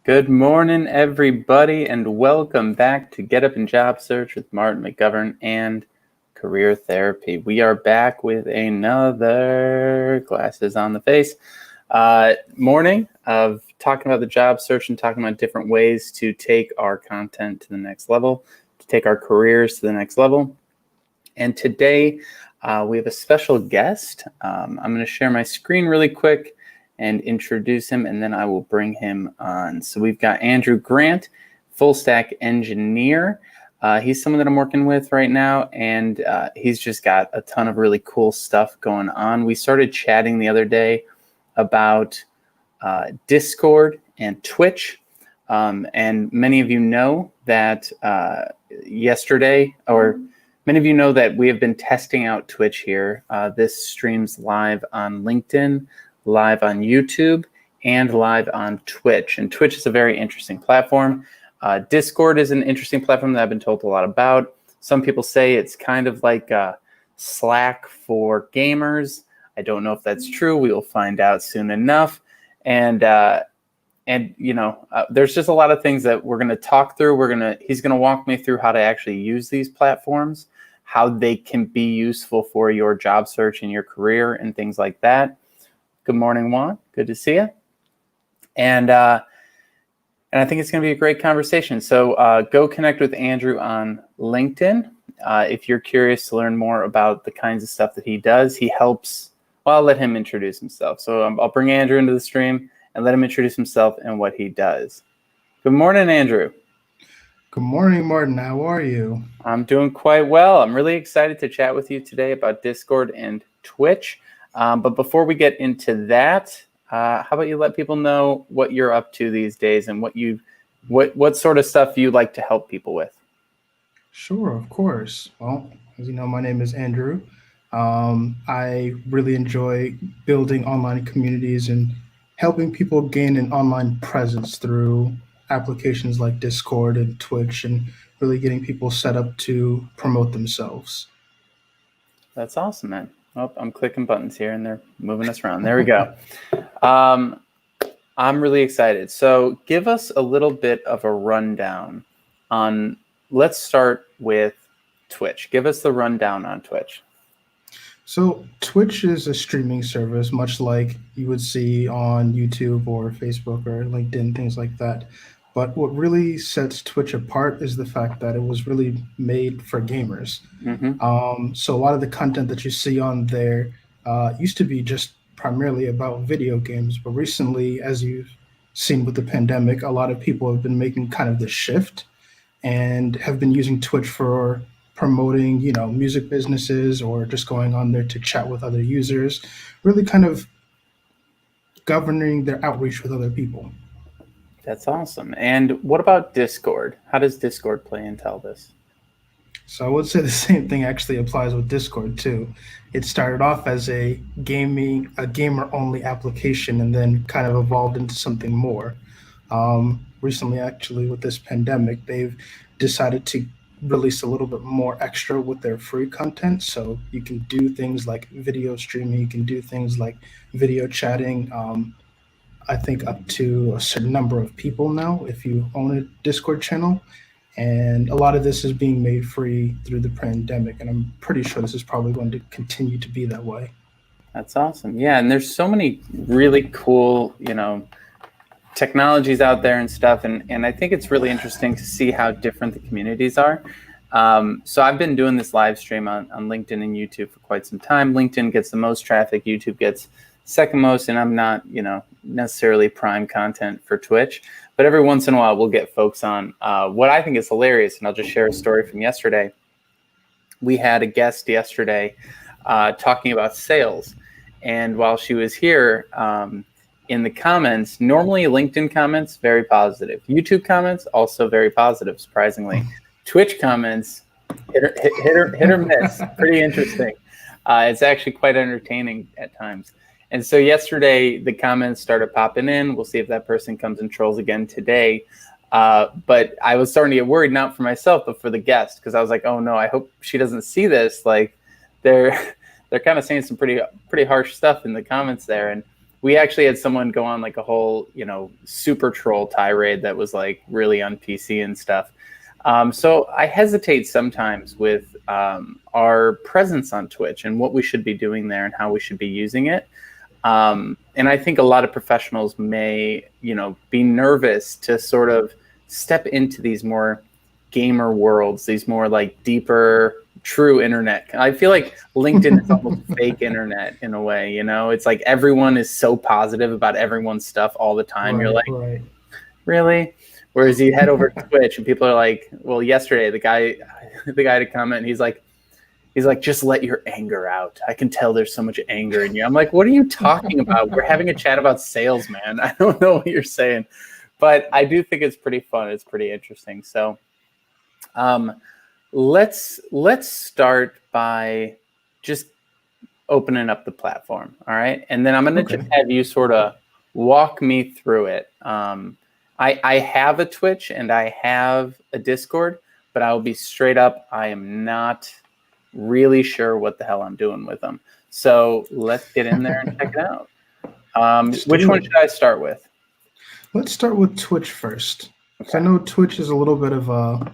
Good morning, everybody, and welcome back to Get Up and Job Search with Martin McGovern and Career Therapy. We are back with another glasses on the face morning of talking about the job search and talking about different ways to take our content to the next level, to take our careers to the next level. And today we have a special guest. I'm going to share my screen really quick and introduce him, and then I will bring him on. So we've got Andrew Grant, full stack engineer. He's someone that I'm working with right now, and he's just got a ton of really cool stuff going on. We started chatting the other day about Discord and Twitch, and many of you know that many of you know that we have been testing out Twitch here. This streams live on LinkedIn, live on YouTube, and live on Twitch. And Twitch is a very interesting platform. Discord is an interesting platform that I've been told a lot about. Some people say it's kind of like Slack for gamers. I don't know if that's true. We will find out soon enough. And you know, there's just a lot of things that we're going to talk through. He's going to walk me through how to actually use these platforms, how they can be useful for your job search and your career and things like that. Good morning, Juan. Good to see you. And I think it's going to be a great conversation. So go connect with Andrew on LinkedIn. If you're curious to learn more about the kinds of stuff that he does, he helps. Well, I'll let him introduce himself. So I'll bring Andrew into the stream and let him introduce himself and what he does. Good morning, Andrew. Good morning, Martin. How are you? I'm doing quite well. I'm really excited to chat with you today about Discord and Twitch. But before we get into that, how about you let people know what you're up to these days and what sort of stuff you like to help people with? Sure, of course. Well, as you know, my name is Andrew. I really enjoy building online communities and helping people gain an online presence through applications like Discord and Twitch, and really getting people set up to promote themselves. That's awesome, man. Oh, I'm clicking buttons here and they're moving us around. There we go. I'm really excited. So give us a little bit of a rundown on, let's start with Twitch. Give us the rundown on Twitch. So Twitch is a streaming service, much like you would see on YouTube or Facebook or LinkedIn, things like that. But what really sets Twitch apart is the fact that it was really made for gamers. Mm-hmm. So a lot of the content that you see on there used to be just primarily about video games. But recently, as you've seen with the pandemic, a lot of people have been making kind of the shift and have been using Twitch for promoting, music businesses or just going on there to chat with other users, really kind of governing their outreach with other people. That's awesome. And what about Discord? How does Discord play into all this? So I would say the same thing actually applies with Discord too. It started off as a gamer-only application and then kind of evolved into something more. Recently, actually, with this pandemic, they've decided to release a little bit more extra with their free content. So you can do things like video streaming, you can do things like video chatting. I think up to a certain number of people now if you own a Discord channel. And a lot of this is being made free through the pandemic. And I'm pretty sure this is probably going to continue to be that way. That's awesome. Yeah, and there's so many really cool, technologies out there and stuff. And I think it's really interesting to see how different the communities are. So I've been doing this live stream on LinkedIn and YouTube for quite some time. LinkedIn gets the most traffic, YouTube gets second most, and I'm not, necessarily prime content for Twitch. But every once in a while, we'll get folks on. What I think is hilarious, and I'll just share a story from yesterday. We had a guest yesterday talking about sales. And while she was here, in the comments, normally LinkedIn comments, very positive. YouTube comments, also very positive, surprisingly. Twitch comments, hit or miss, pretty interesting. It's actually quite entertaining at times. And so yesterday, the comments started popping in. We'll see if that person comes and trolls again today. But I was starting to get worried, not for myself, but for the guest, because I was like, oh no, I hope she doesn't see this. Like they're kind of saying some pretty harsh stuff in the comments there. And we actually had someone go on like a whole, super troll tirade that was like really on PC and stuff. So I hesitate sometimes with our presence on Twitch and what we should be doing there and how we should be using it. And I think a lot of professionals may, be nervous to sort of step into these more gamer worlds, these more like deeper, true internet. I feel like LinkedIn is almost fake internet in a way, It's like everyone is so positive about everyone's stuff all the time. You're like, Right. really? Whereas you head over to Twitch and people are like, well, yesterday the guy had a comment. He's like, just let your anger out. I can tell there's so much anger in you. I'm like, what are you talking about? We're having a chat about sales, man. I don't know what you're saying, but I do think it's pretty fun. It's pretty interesting. So, let's start by just opening up the platform. All right. And then I'm going to just have you sort of walk me through it. I have a Twitch and I have a Discord, but I will be straight up. I am not really sure what the hell I'm doing with them. So let's get in there and check it out. Which one should I start with? Let's start with Twitch first. Okay. I know Twitch is a little bit of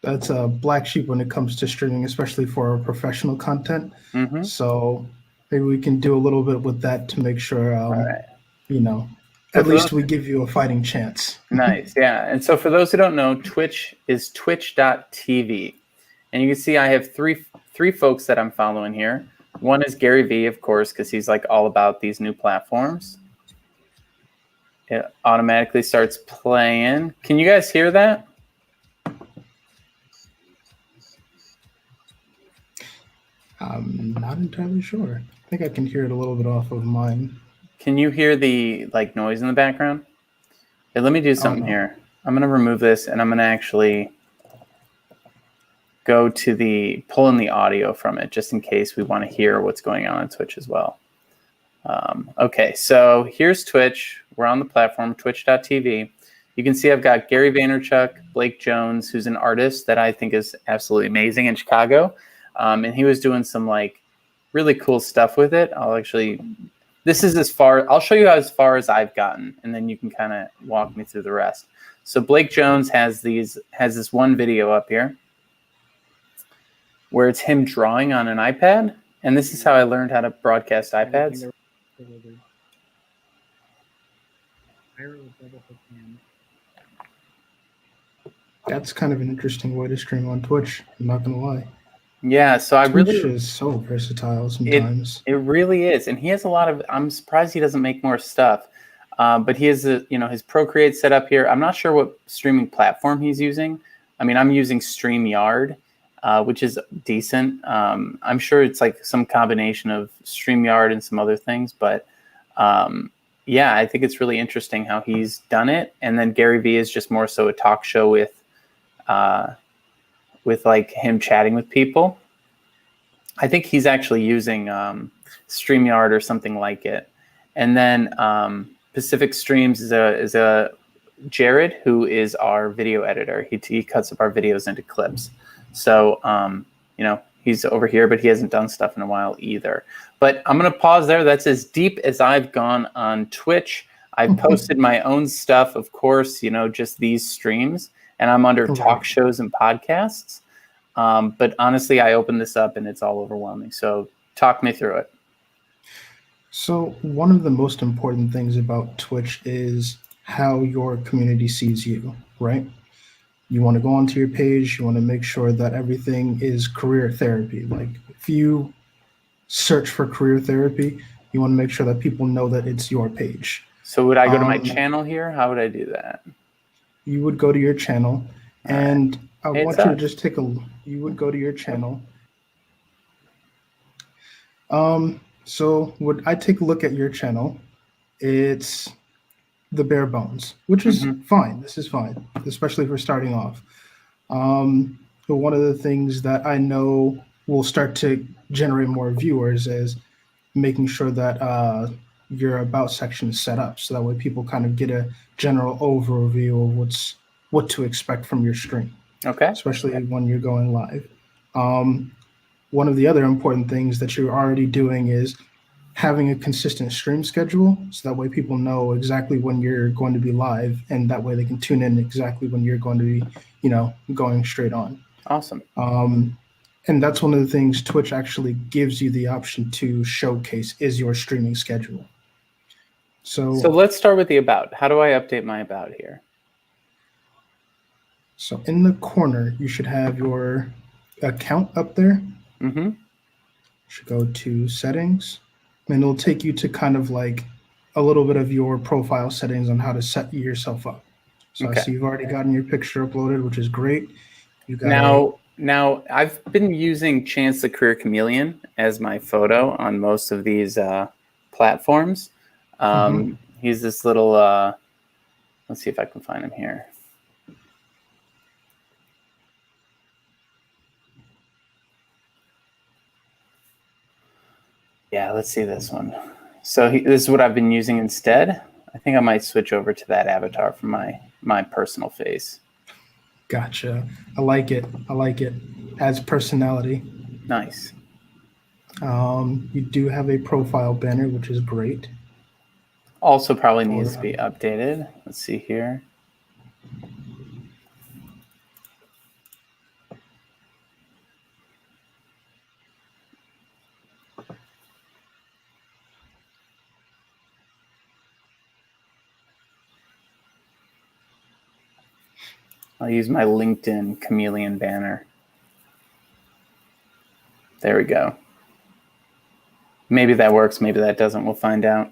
that's a black sheep when it comes to streaming, especially for professional content. Mm-hmm. So maybe we can do a little bit with that to make sure, right. At least we give you a fighting chance. Nice, yeah. And so for those who don't know, Twitch is twitch.tv. And you can see I have three folks that I'm following here. One is Gary V, of course, because he's like all about these new platforms. It automatically starts playing. Can you guys hear that? I'm not entirely sure. I think I can hear it a little bit off of mine. Can you hear the like noise in the background? Hey, let me do something here. I'm going to remove this and I'm going to actually go to pull in the audio from it just in case we want to hear what's going on Twitch as well. Okay, so here's Twitch. We're on the platform, twitch.tv. You can see I've got Gary Vaynerchuk, Blake Jones, who's an artist that I think is absolutely amazing in Chicago. And he was doing some like really cool stuff with it. I'll show you as far as I've gotten, and then you can kind of walk me through the rest. So Blake Jones has this one video up here where it's him drawing on an iPad. And this is how I learned how to broadcast iPads. That's kind of an interesting way to stream on Twitch. I'm not going to lie. Yeah, so Twitch is so versatile sometimes. It really is. And he has a lot of, I'm surprised he doesn't make more stuff. But he has his Procreate set up here. I'm not sure what streaming platform he's using. I mean, I'm using StreamYard, which is decent. I'm sure it's like some combination of StreamYard and some other things. But yeah, I think it's really interesting how he's done it. And then Gary V is just more so a talk show with like him chatting with people. I think he's actually using StreamYard or something like it. And then Pacific Streams is a Jared, who is our video editor. He cuts up our videos into clips. So, he's over here, but he hasn't done stuff in a while either. But I'm going to pause there. That's as deep as I've gone on Twitch. I've posted my own stuff, of course, just these streams. And I'm under talk shows and podcasts. But honestly, I opened this up and it's all overwhelming. So talk me through it. So one of the most important things about Twitch is how your community sees you, right? You want to go onto your page. You want to make sure that everything is career therapy. Like if you search for career therapy, you want to make sure that people know that it's your page. So would I go to my channel here? How would I do that? You would go to your channel and I want you to just you would go to your channel. So would I take a look at your channel? It's the bare bones, which is fine. This is fine, especially if we're starting off. But one of the things that I know will start to generate more viewers is making sure that your about section is set up so that way people kind of get a general overview of what to expect from your stream. Okay. Especially when you're going live. One of the other important things that you're already doing is having a consistent stream schedule, so that way people know exactly when you're going to be live, and that way they can tune in exactly when you're going to be, going straight on. Awesome. And that's one of the things Twitch actually gives you the option to showcase is your streaming schedule. So let's start with the about. How do I update my about here? So in the corner, you should have your account up there. Mm-hmm. You should go to settings, and it'll take you to kind of like a little bit of your profile settings on how to set yourself up. So Okay. I see you've already gotten your picture uploaded, which is great. You got Now I've been using Chance the Career Chameleon as my photo on most of these platforms. He's this little. Let's see if I can find him here. Yeah, let's see this one. So this is what I've been using instead. I think I might switch over to that avatar for my personal face. Gotcha. I like it. Adds personality. Nice. You do have a profile banner, which is great. Also probably needs to be updated. Let's see here. I'll use my LinkedIn chameleon banner. There we go. Maybe that works. Maybe that doesn't. We'll find out.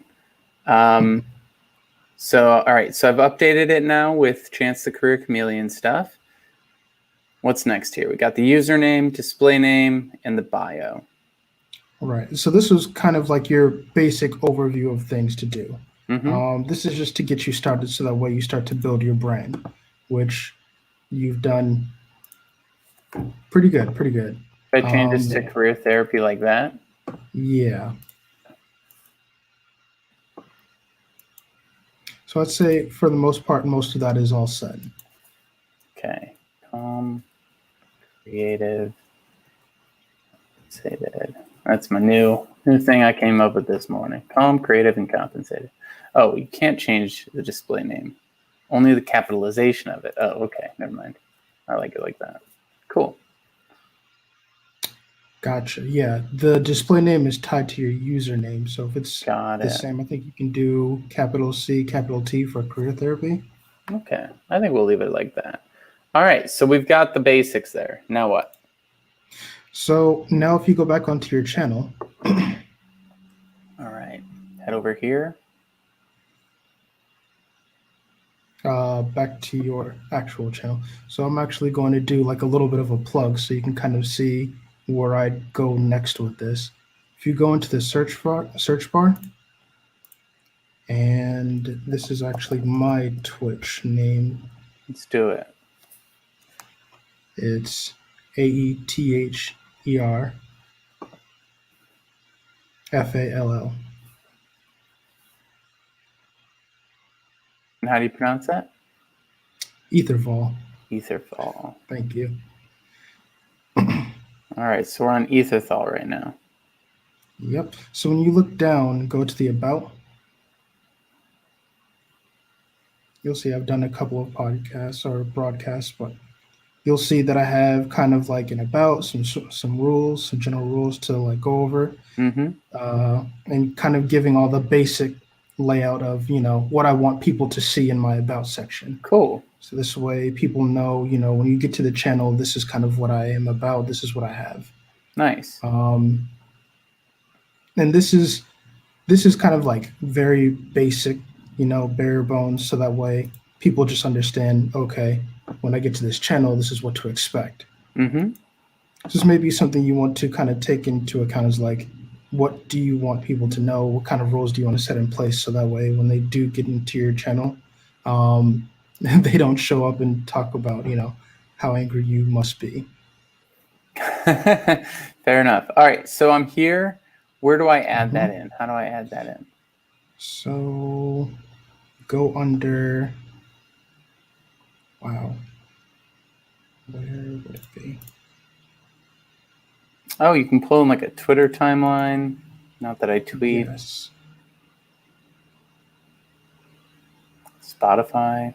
So, all right. So I've updated it now with Chance the Career Chameleon stuff. What's next here? We got the username, display name, and the bio. All right. So this was kind of like your basic overview of things to do. This is just to get you started, so that way you start to build your brand, which you've done pretty good. If I change this to career therapy like that? Yeah. So I'd say for the most part, most of that is all set. Okay. Calm, creative, compensated. That's my new thing I came up with this morning. Calm, creative, and compensated. Oh, you can't change the display name. Only the capitalization of it. Oh, okay. Never mind. I like it like that. Cool. Gotcha. Yeah. The display name is tied to your username. So if it's the same, I think you can do capital C, capital T for career therapy. Okay. I think we'll leave it like that. All right. So we've got the basics there. Now what? So now if you go back onto your channel. All right. Head over here. Back to your actual channel. So I'm actually going to do like a little bit of a plug so you can kind of see where I'd go next with this. If you go into the search bar, and this is actually my Twitch name. Let's do it. It's AETHER FALL. And how do you pronounce that? Etherfall. Etherfall. Thank you. All right, so we're on Etherfall right now. Yep. So when you look down, go to the About. You'll see I've done a couple of podcasts or broadcasts, but you'll see that I have kind of like an About, some rules, some general rules to like go over, and kind of giving all the basic layout of, what I want people to see in my About section. Cool. So this way people know, when you get to the channel, this is kind of what I am about. This is what I have. Nice. And this is kind of like very basic, bare bones. So that way people just understand, okay, when I get to this channel, this is what to expect. This may be something you want to kind of take into account, is like, what do you want people to know? What kind of rules do you want to set in place? So that way, when they do get into your channel, they don't show up and talk about, how angry you must be. Fair enough. All right. So I'm here. Where do I add that in? How do I add that in? So go under, wow. Where would it be? Oh, you can pull in like a Twitter timeline. Not that I tweet. Yes. Spotify.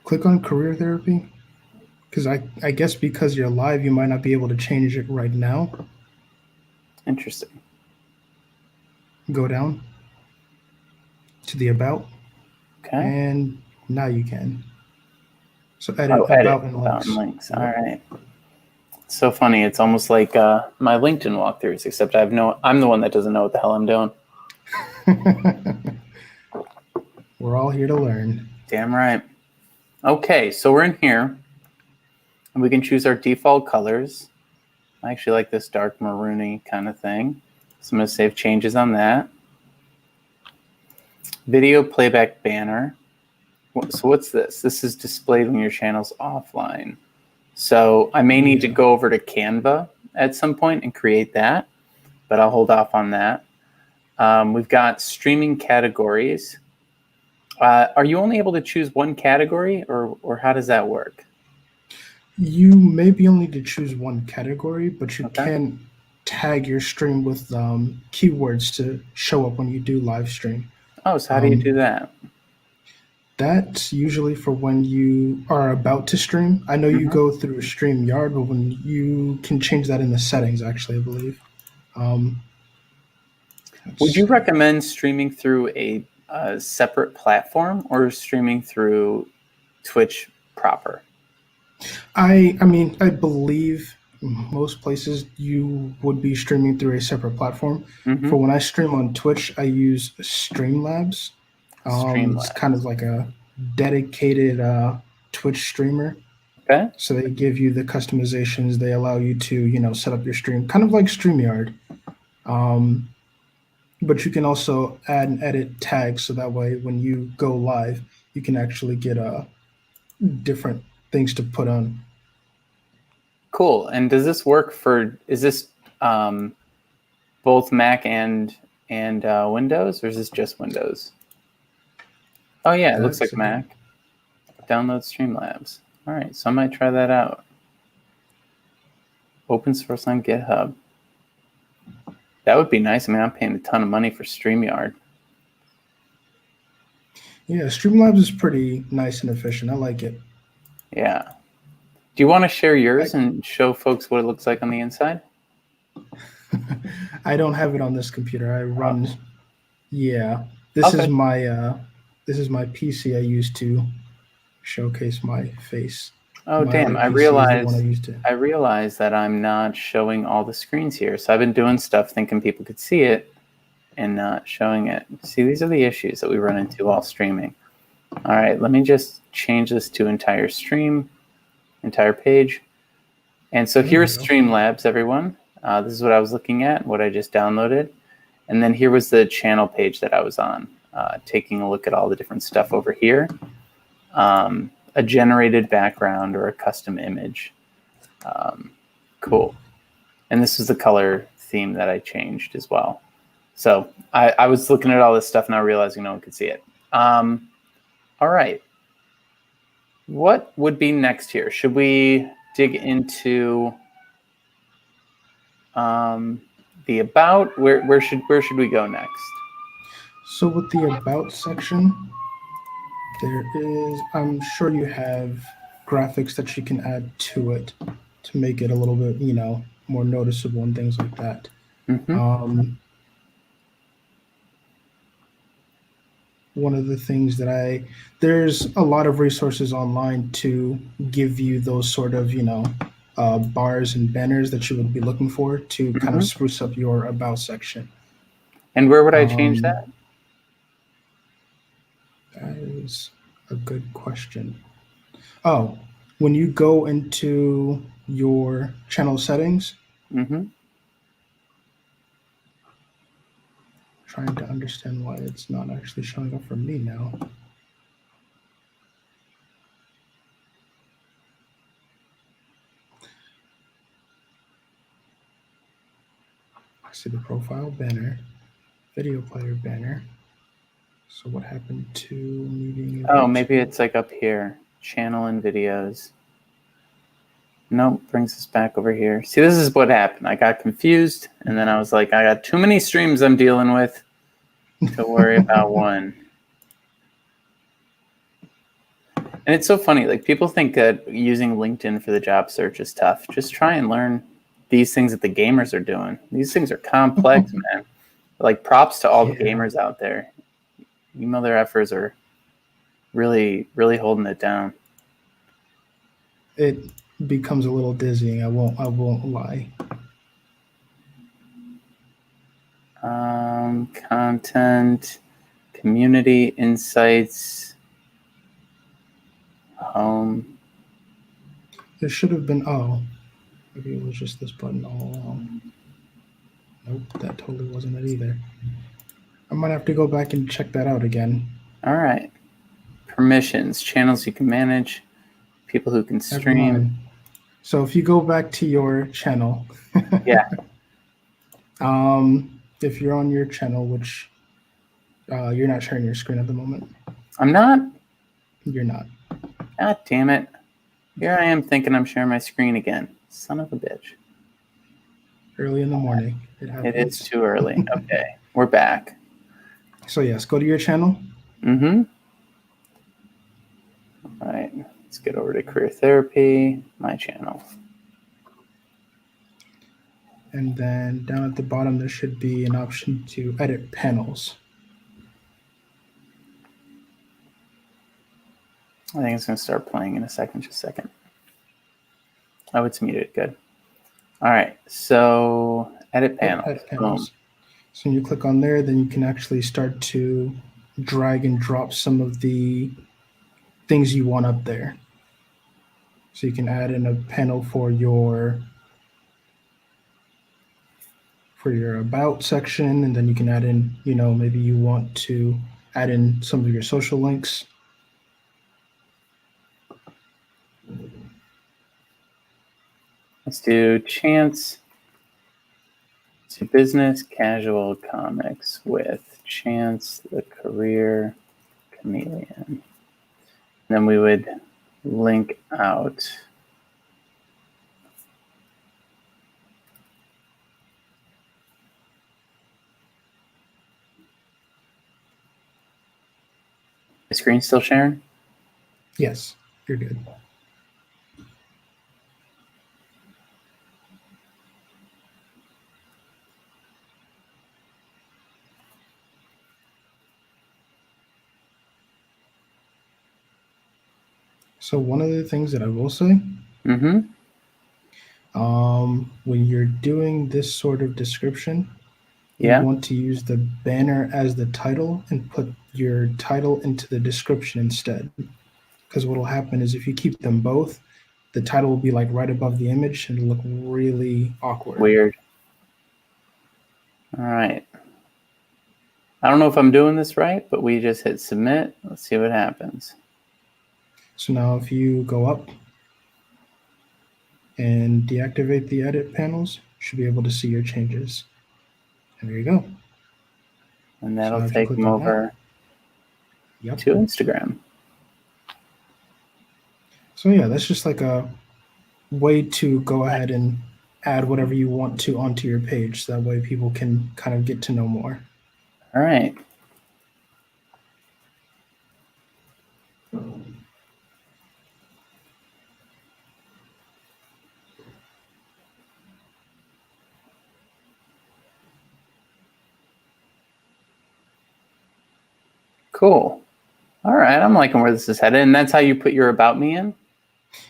Click on career therapy. Because I guess because you're live, you might not be able to change it right now. Interesting. Go down to the about, Okay. and now you can. So Oh, edit edit. about and About and links. links. All Yep. right. It's so funny. It's almost like my LinkedIn walkthroughs, except I'm the one that doesn't know what the hell I'm doing. We're all here to learn. Damn right. Okay, so we're in here, and we can choose our default colors. I actually like this dark maroony kind of thing. So I'm going to save changes on that. Video playback banner. So what's this? This is displayed when your channel's offline. So I may need to go over to Canva at some point and create that, but I'll hold off on that. We've got streaming categories. Are you only able to choose one category, or how does that work? You may be only to choose one category, but you Okay. can tag your stream with keywords to show up when you do live stream. Oh, so how do you do that? That's usually for when you are about to stream. I know you Mhm. go through StreamYard, but when you can change that in the settings, actually, I believe. Would you recommend streaming through a separate platform or streaming through Twitch proper? I mean, I believe most places you would be streaming through a separate platform. For when I stream on Twitch, I use Streamlabs. It's kind Streamlabs. of like a dedicated Twitch streamer. Okay. So they give you the customizations. They allow you to, set up your stream, kind of like StreamYard. But you can also add and edit tags, so that way when you go live, you can actually get different things to put on. Cool. And does this work for? Is this both Mac and Windows, or is this just Windows? Oh yeah, it looks like Mac. Download Streamlabs. All right, so I might try that out. Open source on GitHub. That would be nice. I mean, I'm paying a ton of money for StreamYard. Yeah, Streamlabs is pretty nice and efficient. I like it. Yeah. Do you want to share yours and show folks what it looks like on the inside? I don't have it on this computer. I run. Oh. Yeah, this is Okay. my PC I use to showcase my face. Oh, My damn. other PC is the one I used to. I realized that I'm not showing all the screens here. So I've been doing stuff thinking people could see it and not showing it. See, these are the issues that we run into while streaming. All right, let me just change this to entire stream, entire page. And so here's Streamlabs, everyone. This is what I was looking at, what I just downloaded. And then here was the channel page that I was on, taking a look at all the different stuff over here. A generated background or a custom image. Cool. And this is the color theme that I changed as well. So I was looking at all this stuff now realizing no one could see it. All right. What would be next here? Should we dig into the about? Where should we go next? So with the about section, there is, I'm sure you have graphics that you can add to it to make it a little bit, more noticeable and things like that. One of the things that there's a lot of resources online to give you those sort of, bars and banners that you would be looking for to kind of spruce up your about section. And where would I change that? That is a good question. Oh, when you go into your channel settings, trying to understand why it's not actually showing up for me now. I see the profile banner, video player banner. So what happened to me being able Oh, maybe it's like up here, channel and videos. Nope, brings us back over here. See, this is what happened. I got confused, and then I was like, I got too many streams I'm dealing with to worry about one. And it's so funny. Like, people think that using LinkedIn for the job search is tough. Just try and learn these things that the gamers are doing. These things are complex, man. Like, props to all the gamers out there. You know, their efforts are really, really holding it down. It becomes a little dizzying. I won't lie. Content, community insights, home. There should have been. Oh, maybe it was just this button all along. Nope, that totally wasn't it either. I might have to go back and check that out again. All right. Permissions, channels you can manage, people who can Never stream. mind. So if you go back to your channel, Yeah. If you're on your channel, which you're not sharing your screen at the moment. I'm not? You're not. God damn it. Here I am thinking I'm sharing my screen again. Son of a bitch. Early in the morning. It is too early. Okay. We're back. So yes, go to your channel. Mm-hmm. All right. Let's get over to Career Therapy, my channel. And then down at the bottom, there should be an option to edit panels. I think it's going to start playing in a second. Just a second. Oh, it's muted. Good. All right. So edit panels. Edit panels. So when you click on there, then you can actually start to drag and drop some of the things you want up there. So you can add in a panel for your about section, and then you can add in, maybe you want to add in some of your social links. Let's do chance to business casual comics with Chance the Career Chameleon. Then we would link out the screen still sharing? Yes, you're good. So one of the things that I will say, when you're doing this sort of description, you want to use the banner as the title and put your title into the description instead. Because what will happen is if you keep them both, the title will be like right above the image and it'll look really awkward. Weird. All right. I don't know if I'm doing this right, but we just hit submit. Let's see what happens. So now if you go up and deactivate the edit panels, you should be able to see your changes. And there you go. And that'll take them over to Instagram. So yeah, that's just like a way to go ahead and add whatever you want to onto your page. So that way people can kind of get to know more. All right. Cool. All right. I'm liking where this is headed. And that's how you put your About Me in?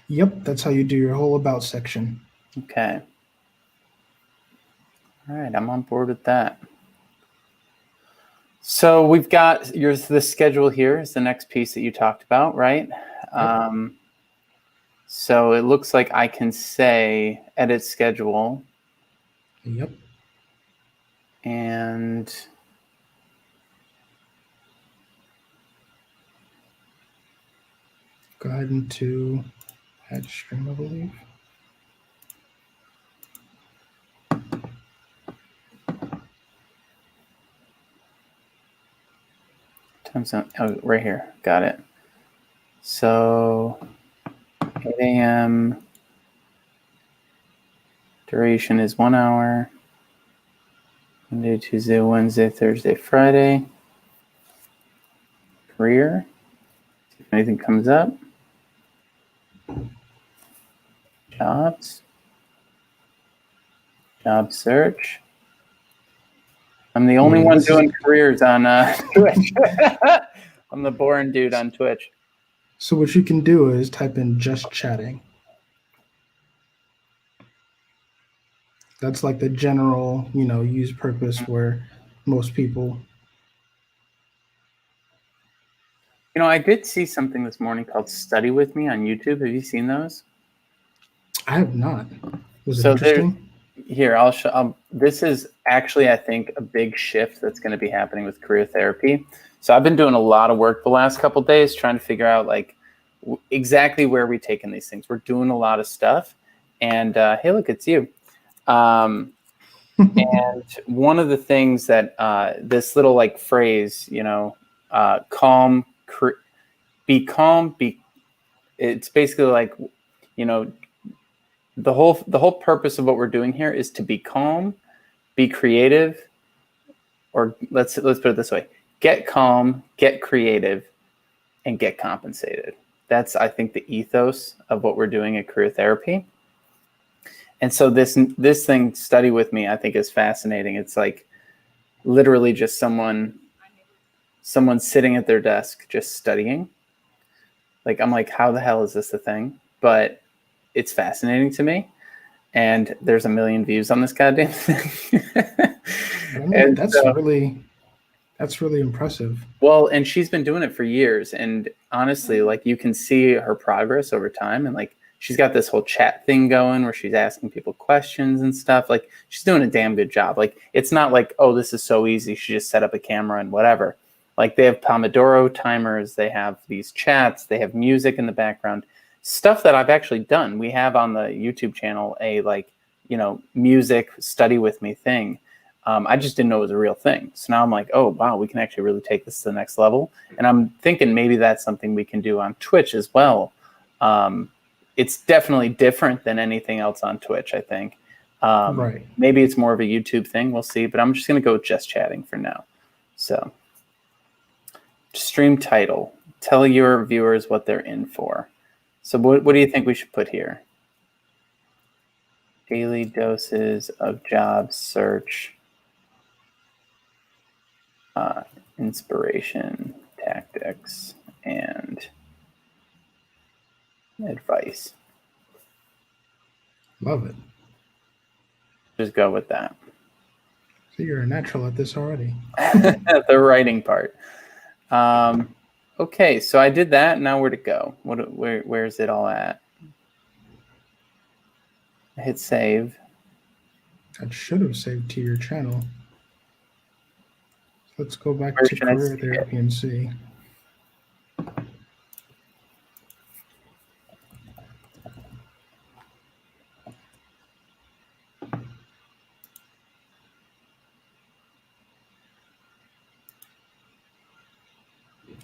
Yep. That's how you do your whole About section. Okay. All right. I'm on board with that. So we've got the schedule here is the next piece that you talked about, right? Yep. So it looks like I can say edit schedule. Yep. And go ahead into add stream, I believe. Oh, right here. Got it. So 8 a.m. Duration is 1 hour. Monday, Tuesday, Wednesday, Thursday, Friday. Career. See if anything comes up. Jobs. Job search. I'm the only one doing careers on Twitch. I'm the boring dude on Twitch. So what you can do is type in just chatting. That's like the general, use purpose where most people. I did see something this morning called Study With Me on YouTube. Have you seen those? I have not. Was it interesting? Here, I'll show. This is actually, I think, a big shift that's going to be happening with career therapy. So I've been doing a lot of work the last couple of days trying to figure out exactly where we're taking these things. We're doing a lot of stuff. And hey, look, it's you. And one of the things that this little phrase, calm, be calm, it's basically the whole purpose of what we're doing here is to be calm, be creative, or let's put it this way: get calm, get creative, and get compensated. That's, I think, the ethos of what we're doing at career therapy. And so this thing, Study With Me, I think is fascinating. It's literally just someone sitting at their desk just studying. I'm like, how the hell is this a thing? But it's fascinating to me. And there's 1 million views on this goddamn thing. That's really impressive. Well, and she's been doing it for years. And honestly, you can see her progress over time. And she's got this whole chat thing going where she's asking people questions and stuff. She's doing a damn good job. It's not oh, this is so easy. She just set up a camera and whatever. They have Pomodoro timers. They have these chats. They have music in the background. Stuff that I've actually done. We have on the YouTube channel a music Study With Me thing. I just didn't know it was a real thing. So now I'm like, oh, wow, we can actually really take this to the next level. And I'm thinking maybe that's something we can do on Twitch as well. It's definitely different than anything else on Twitch, I think. Right. Maybe it's more of a YouTube thing. We'll see. But I'm just going to go with just chatting for now. So stream title. Tell your viewers what they're in for. So what do you think we should put here? Daily doses of job search, inspiration, tactics, and advice. Love it. Just go with that. So you're a natural at this already. The writing part. Okay, so I did that. Now where to go? Where's it all at? I hit save. That should have saved to your channel. Let's go back to career therapy and see.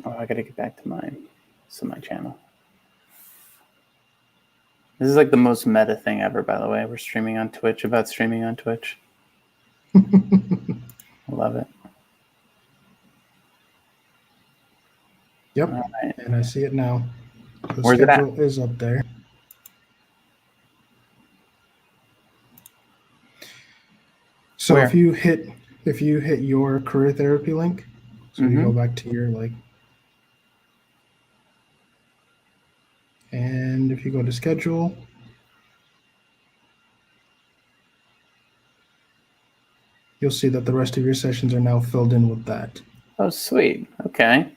Oh, I gotta get back to mine. So my channel. This is the most meta thing ever, by the way. We're streaming on Twitch about streaming on Twitch. I love it. Yep, right. And I see it now. The Where's schedule it at? Is up there. So Where? if you hit your career therapy link, so you go back to your and if you go to schedule, you'll see that the rest of your sessions are now filled in with that. Oh, sweet. Okay.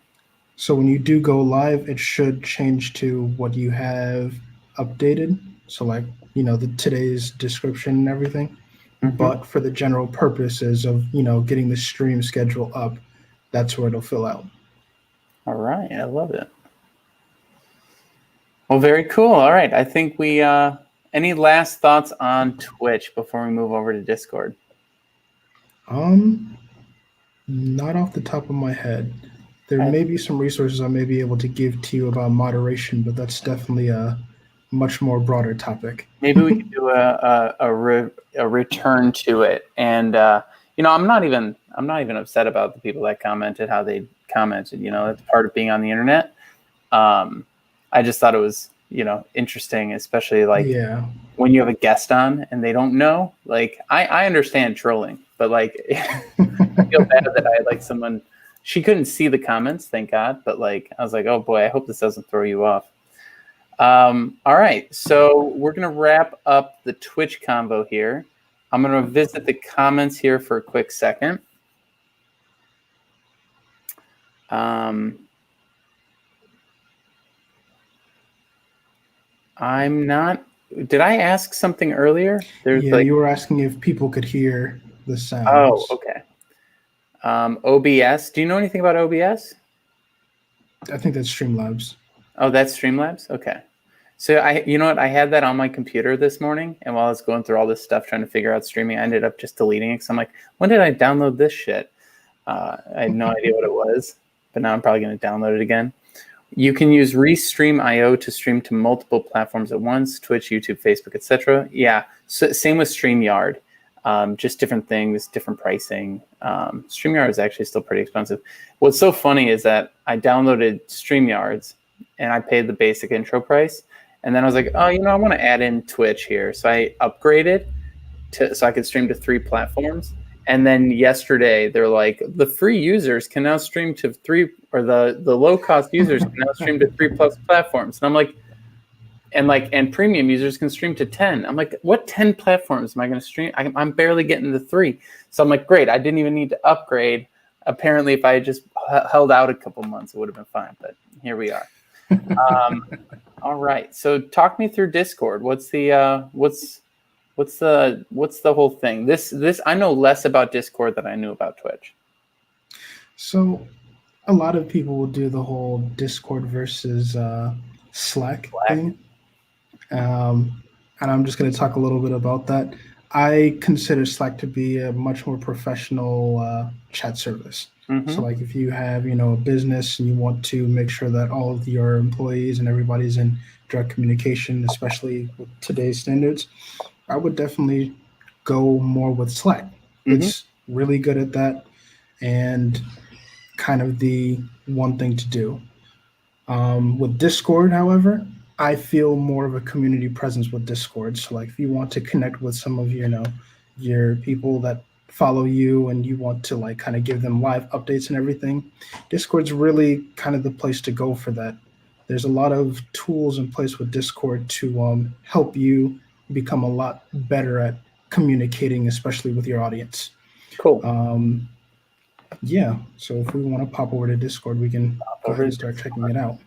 So when you do go live, it should change to what you have updated. So the today's description and everything. But for the general purposes of, getting the stream schedule up, that's where it'll fill out. All right. I love it. Well, very cool. All right. I think we, any last thoughts on Twitch before we move over to Discord? Not off the top of my head. There may be some resources I may be able to give to you about moderation, but that's definitely much more broader topic. Maybe we could do a return to it. And I'm not even upset about the people that commented how they commented. That's part of being on the internet. I just thought it was interesting, especially like Yeah. when you have a guest on and they don't know. Like I understand trolling, but like I feel bad that I had like someone. She couldn't see the comments, thank God. But like I was like, oh boy, I hope this doesn't throw you off. All right, so we're going to wrap up the Twitch convo here. I'm going to visit the comments here for a quick second. I'm not. Did I ask something earlier? You were asking if people could hear the sounds. Oh, okay. OBS. Do you know anything about OBS? I think that's Streamlabs. Oh, that's Streamlabs? Okay. So you know what? I had that on my computer this morning, and while I was going through all this stuff trying to figure out streaming, I ended up just deleting it. So I'm like, when did I download this shit? I had no idea what it was, but now I'm probably going to download it again. You can use Restream.io to stream to multiple platforms at once: Twitch, YouTube, Facebook, etc. Yeah, so same with StreamYard. Just different things, different pricing. StreamYard is actually still pretty expensive. What's so funny is that I downloaded StreamYards and I paid the basic intro price. And then I was like, oh, I want to add in Twitch here. So I upgraded so I could stream to 3 platforms. And then yesterday, they're like, the free users can now stream to 3, or the low-cost users can now stream to 3+ platforms. And I'm like, and premium users can stream to 10. I'm like, what 10 platforms am I going to stream? I'm barely getting to 3. So I'm like, great, I didn't even need to upgrade. Apparently, if I had just held out a couple months, it would have been fine. But here we are. All right. So talk me through Discord. What's the whole thing? This I know less about Discord than I knew about Twitch. So a lot of people will do the whole Discord versus Slack thing. And I'm just going to talk a little bit about that. I consider Slack to be a much more professional chat service. Mm-hmm. So like if you have, a business and you want to make sure that all of your employees and everybody's in direct communication, especially with today's standards, I would definitely go more with Slack. Mm-hmm. It's really good at that and kind of the one thing to do. With Discord, however, I feel more of a community presence with Discord. So like if you want to connect with some of your people that follow you and you want to like kind of give them live updates and everything, Discord's really kind of the place to go for that. There's a lot of tools in place with Discord to help you become a lot better at communicating, especially with your audience. Cool. Yeah. So if we want to pop over to Discord, we can go ahead and start checking it out.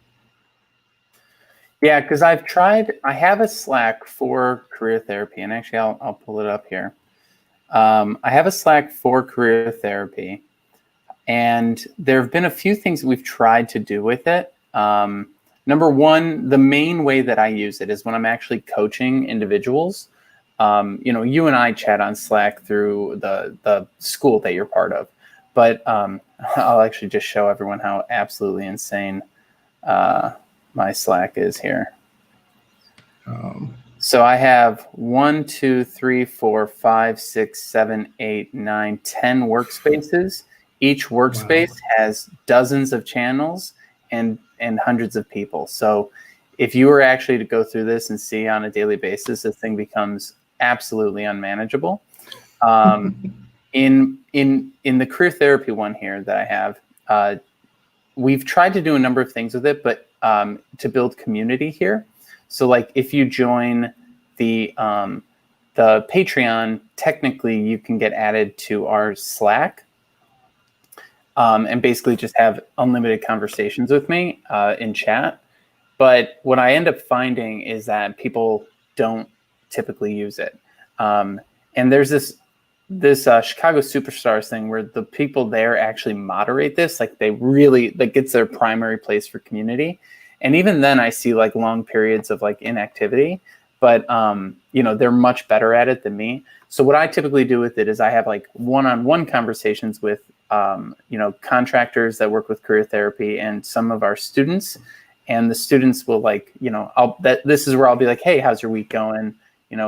Yeah, because I have a Slack for career therapy, and actually I'll pull it up here. I have a Slack for career therapy, and there have been a few things that we've tried to do with it. Number one, the main way that I use it is when I'm actually coaching individuals. You and I chat on Slack through the school that you're part of, but I'll actually just show everyone how absolutely insane my Slack is here. So I have 1, 2, 3, 4, 5, 6, 7, 8, 9, 10 workspaces. Each workspace has dozens of channels and hundreds of people. So if you were actually to go through this and see on a daily basis, this thing becomes absolutely unmanageable. In the career therapy one here that I have, we've tried to do a number of things with it, but to build community here. So like if you join the Patreon, technically you can get added to our Slack and basically just have unlimited conversations with me in chat. But what I end up finding is that people don't typically use it. And there's this Chicago Superstars thing where the people there actually moderate this. Like they really, like it's their primary place for community. And even then I see like long periods of like inactivity, but they're much better at it than me. So what I typically do with it is I have like one-on-one conversations with, contractors that work with career therapy and some of our students. and the students will this is where I'll be like, hey, how's your week going?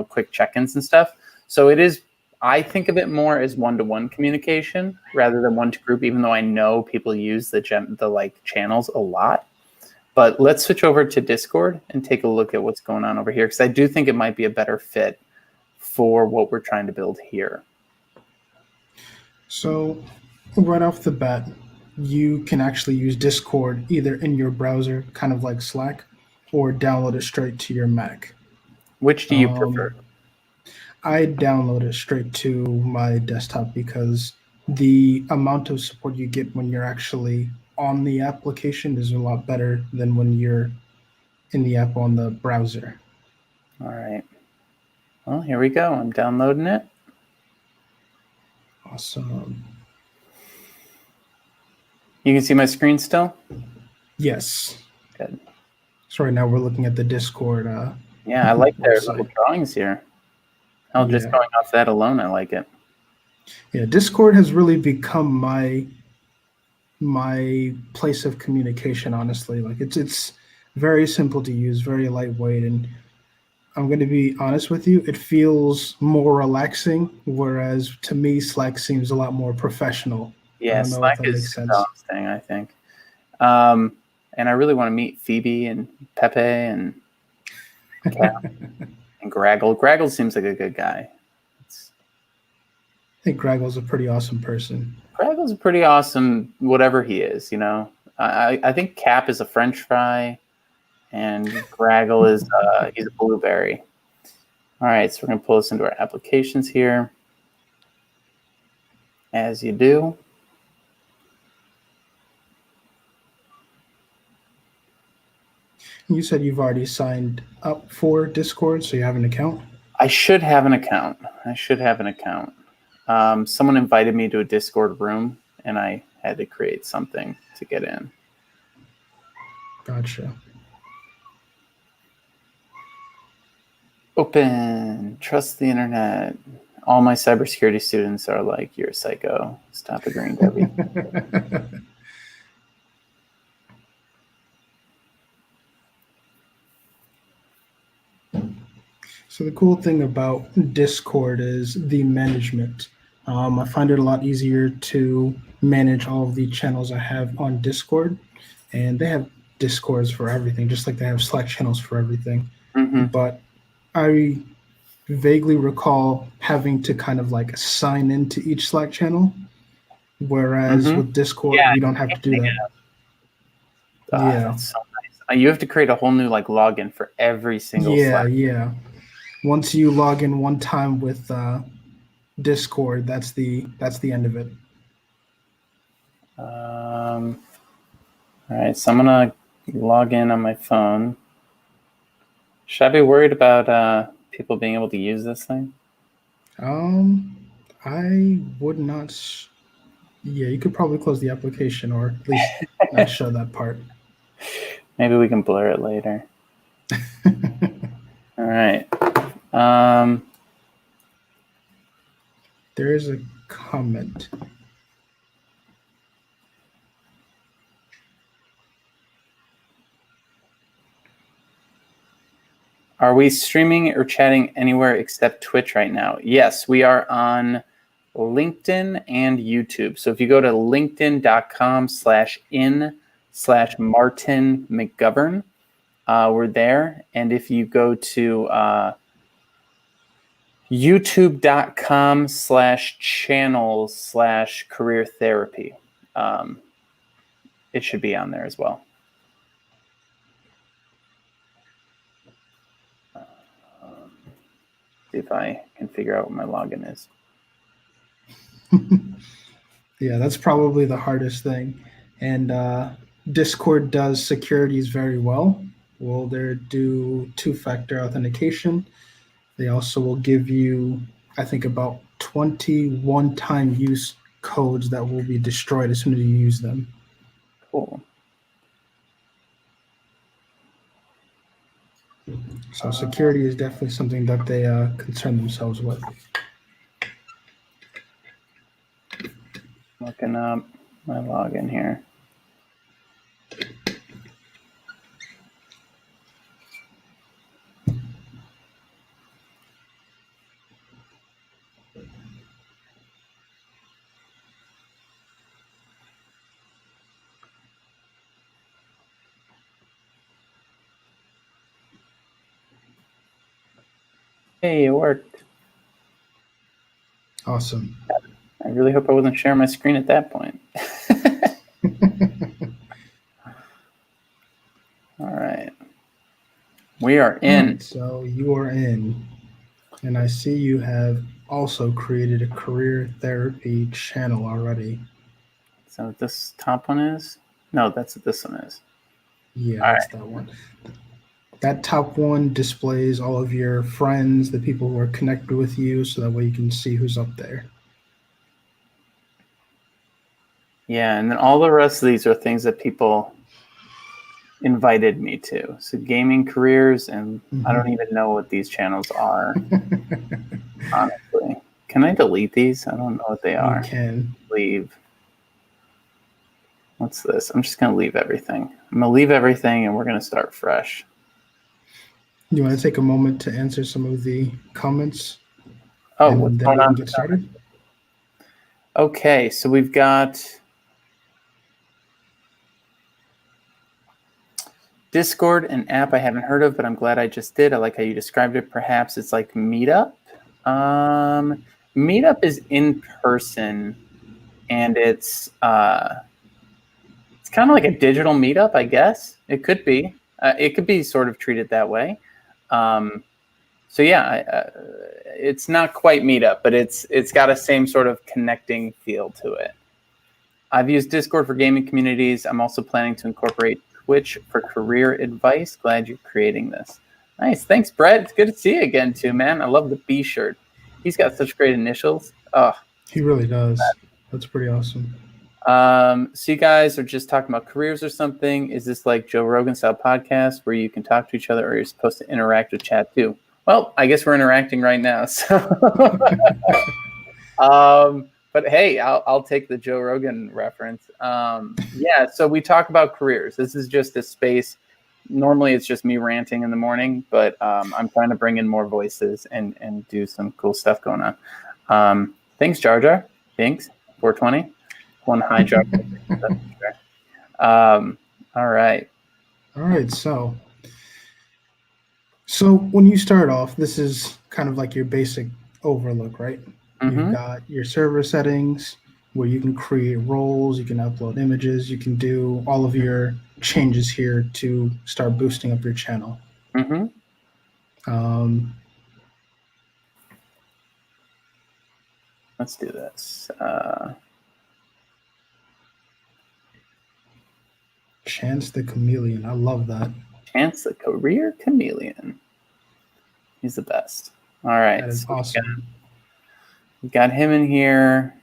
Quick check-ins and stuff. So it is, I think of it more as one-to-one communication rather than one-to-group, even though I know people use the channels a lot. But let's switch over to Discord and take a look at what's going on over here, because I do think it might be a better fit for what we're trying to build here. So right off the bat, you can actually use Discord either in your browser, kind of like Slack, or download it straight to your Mac. Which do you prefer? I download it straight to my desktop because the amount of support you get when you're actually on the application is a lot better than when you're in the app on the browser. All right. Well, here we go. I'm downloading it. Awesome. You can see my screen still? Yes. Good. So right now we're looking at the Discord. Yeah, I like their little drawings here. Just going off that alone, I like it. Yeah, Discord has really become my place of communication, honestly. Like it's very simple to use, very lightweight, and I'm going to be honest with you, it feels more relaxing, whereas to me Slack seems a lot more professional. Yeah, I don't know Slack if that makes sense. exhausting, I think. And I really want to meet Phoebe and Pepe and Cap and Graggle. Graggle seems like a good guy. I think Graggle's a pretty awesome person. Graggle's a pretty awesome, whatever he is, I think Cap is a French fry, and Graggle is he's a blueberry. All right, so we're going to pull this into our applications here, as you do. You said you've already signed up for Discord, so you have an account? I should have an account. Someone invited me to a Discord room, and I had to create something to get in. Gotcha. Open. Trust the internet. All my cybersecurity students are like, you're a psycho. Stop agreeing to everything. So the cool thing about Discord is the management. I find it a lot easier to manage all of the channels I have on Discord, and they have Discords for everything, just like they have Slack channels for everything. Mm-hmm. But I vaguely recall having to kind of like sign into each Slack channel, whereas with Discord, you don't have to do that. Yeah, that's so nice. You have to create a whole new login for every single Slack. Yeah. Once you log in one time with Discord, that's the end of it. All right, so I'm gonna log in on my phone. Should I be worried about people being able to use this thing? I would not. Yeah, you could probably close the application, or at least not show that part. Maybe we can blur it later. All right. There is a comment. Are we streaming or chatting anywhere except Twitch right now? Yes, we are on LinkedIn and YouTube. So if you go to linkedin.com/in/Martin McGovern, we're there. And if you go to youtube.com/channels/career therapy, it should be on there as well. See if I can figure out what my login is. Yeah, that's probably the hardest thing. And Discord does securities very well. Well, they do two-factor authentication. They also will give you, I think, about 20 one-time use codes that will be destroyed as soon as you use them. Cool. So security is definitely something that they concern themselves with. Looking up my login here. Hey, it worked. Awesome. I really hope I wasn't sharing my screen at that point. All right. We are in. All right, so you are in, and I see you have also created a career therapy channel already. So this top one is? No, that's what this one is. Yeah, All that's right. that one. That top one displays all of your friends, the people who are connected with you, so that way you can see who's up there. Yeah, and then all the rest of these are things that people invited me to. So gaming careers, and I don't even know what these channels are, honestly. Can I delete these? I don't know what they You are. can. Leave. What's this? I'm just going to leave everything. I'm going to leave everything, and we're going to start fresh. You want to take a moment to answer some of the comments? Oh, and what's then going we on? can get started. Okay, so we've got Discord, an app I haven't heard of, but I'm glad I just did. I like how you described it. Perhaps it's like Meetup. Meetup is in person, and it's kind of like a digital meetup, I guess. It could be. It could be sort of treated that way. So yeah, it's not quite Meetup, but it's got a same sort of connecting feel to it. I've used Discord for gaming communities. I'm also planning to incorporate Twitch for career advice. Glad you're creating this. Nice. Thanks, Brett. It's good to see you again, too, man. I love the B shirt. He's got such great initials. Oh, He really does. That's pretty awesome. so you guys are just talking about careers or something. Is this like Joe Rogan style podcast where you can talk to each other, or you're supposed to interact with chat too? Well, I guess we're interacting right now. So, but hey, I'll take the Joe Rogan reference. Yeah, so we talk about careers. This is just a space. Normally, it's just me ranting in the morning, but I'm trying to bring in more voices and do some cool stuff going on. Thanks, Jar Jar. Thanks, 420. One high Jar Jar. All right. All right, so when you start off, this is kind of like your basic overlook, right? You've Mm-hmm. got your server settings where you can create roles, you can upload images, you can do all of your changes here to start boosting up your channel. Mm-hmm. Um, Let's do this. Chance the Chameleon. I love that. Chance the Career Chameleon. He's the best. All right. That is So awesome. we got him in here.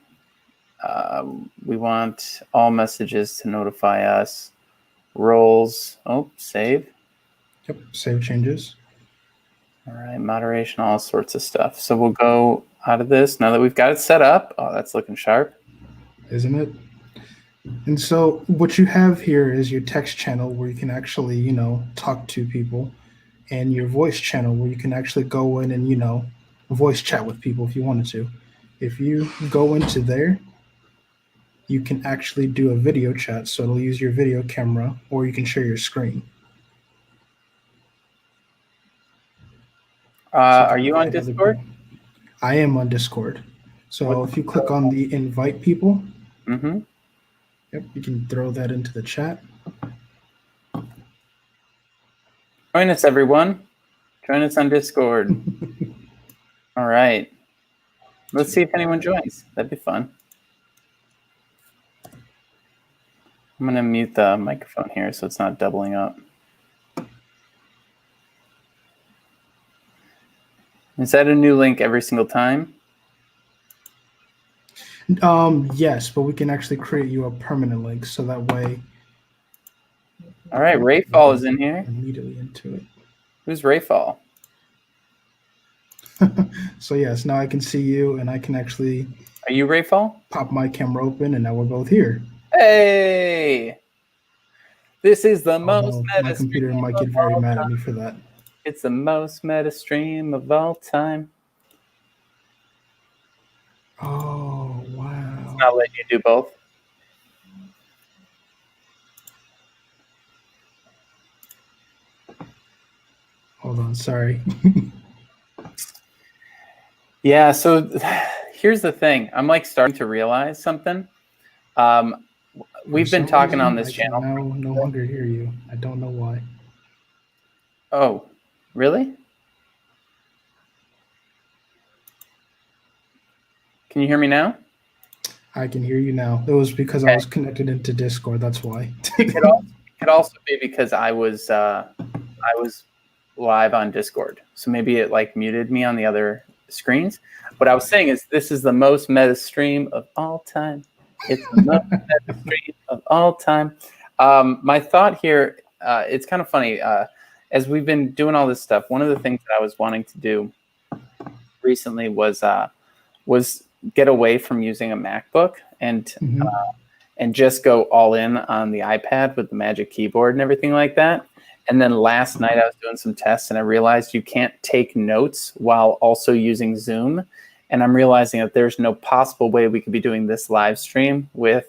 We want all messages to notify us. Roles. Oh, save. Yep, save changes. All right. Moderation, all sorts of stuff. So we'll go out of this now that we've got it set up. Oh, that's looking sharp. Isn't it? And so what you have here is your text channel where you can actually, talk to people, and your voice channel where you can actually go in and, voice chat with people if you wanted to. If you go into there, you can actually do a video chat. So it'll use your video camera, or you can share your screen. So Are you on invite other Discord? people. I am on Discord. So What's if you click on the invite people, Mm-hmm. yep, you can throw that into the chat. Join us, everyone. Join us on Discord. All right. Let's see if anyone joins. That'd be fun. I'm going to mute the microphone here so it's not doubling up. Is that a new link every single time? Yes, but we can actually create you a permanent link so that way. All right, Rayfall is in here. Immediately into it. Who's Rayfall? So yes, now I can see you, and I can actually. Are you Rayfall? Pop my camera open, and now we're both here. Hey! This is the most Although my meta computer stream might of get very all mad time. at me for that. It's the most meta stream of all time. Oh wow! It's not letting you do both. Hold on, sorry. Yeah, so here's the thing. I'm like starting to realize something. Um, For we've been some talking on reason, this I can channel. now no longer hear you. I don't know why. Oh, really? Can you hear me now? I can hear you now. It was because I Okay. was connected into Discord. That's why. It could also be because I was live on Discord, so maybe it like muted me on the other screens. What I was saying is this is the most meta stream of all time. It's the most meta stream of all time. My thought here, it's kind of funny. As we've been doing all this stuff, one of the things that I was wanting to do recently was get away from using a MacBook Mhm. and just go all in on the iPad with the Magic Keyboard and everything like that. And then last night I was doing some tests and I realized you can't take notes while also using Zoom. And I'm realizing that there's no possible way we could be doing this live stream with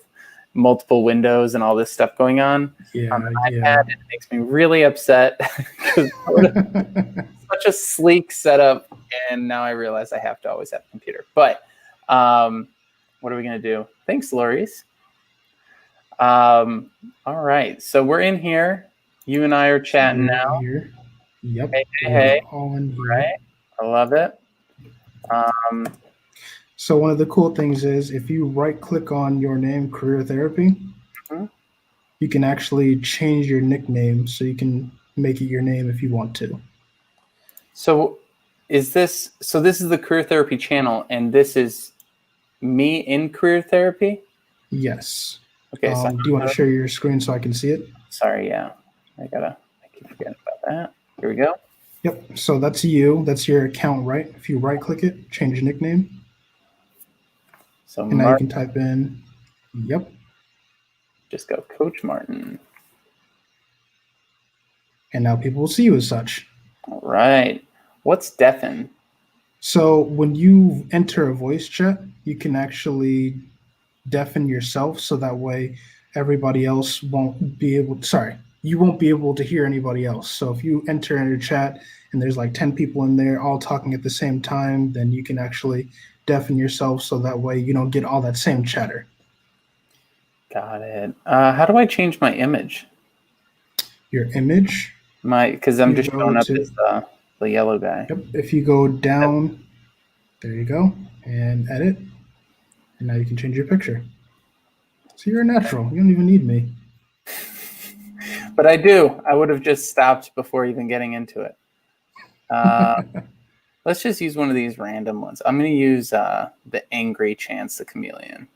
multiple windows and all this stuff going on Yeah, the iPad. yeah. And it makes me really upset because such a sleek setup. And now I realize I have to always have a computer. But what are we going to do? Thanks, Loris. All right, so we're in here. You and I are chatting We're in now. here. Yep, Hey, hey, we are hey. all in here. Right, I love it. Um, So one of the cool things is if you right click on your name, Career Therapy, mhm. you can actually change your nickname so you can make it your name if you want to. So this is the career therapy channel, and this is me in career therapy? Yes. Okay, so Do you want to share your screen so I can see it? sorry, yeah. I keep forgetting about that. Here we go. Yep. So that's you. That's your account, right? If you right click it, change nickname, So and now you Mark, can type in, yep. just go Coach Martin. And now people will see you as such. All right. What's deafen? So when you enter a voice chat, you can actually deafen yourself so that way everybody else won't be able sorry, you won't be able to hear anybody else. So if you enter in a chat and there's like 10 people in there all talking at the same time, then you can actually deafen yourself so that way you don't get all that same chatter. Got it. How do I change my image? Your image, Because I'm you just go showing up to, as the yellow guy. yep, if you go down, there you go, and edit, and now you can change your picture. So you're a natural. You don't even need me. But I do. I would have just stopped before even getting into it. Let's just use one of these random ones. I'm going to use the angry Chance the Chameleon.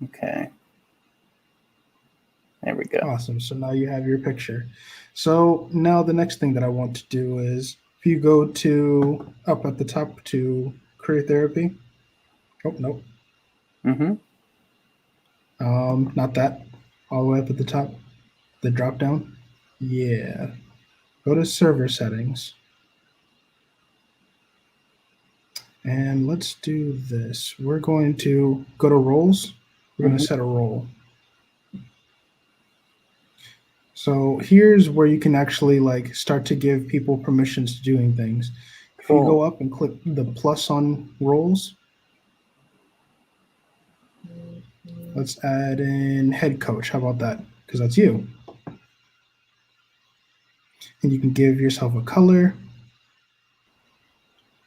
Okay. There we go. Awesome. So now you have your picture. So now the next thing that I want to do is if you go to up at the top to career therapy. Oh, nope. Mm-hmm. Not that. All the way up at the top. The drop down. Yeah. Go to server settings. And let's do this. We're going to go to roles. We're going to set a role. So here's where you can actually like start to give people permissions to doing things. If you Cool. go up and click the plus on roles, let's add in head coach. How about that? Because that's you. And you can give yourself a color.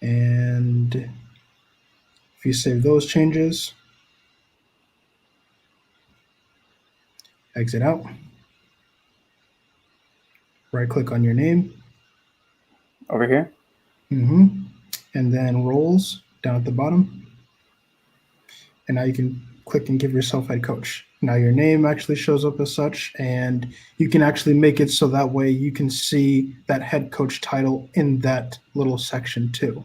And if you save those changes, exit out, right click on your name. Over here? And then roles down at the bottom. And now you can click and give yourself head coach. Now your name actually shows up as such, and you can actually make it so that way you can see that head coach title in that little section too.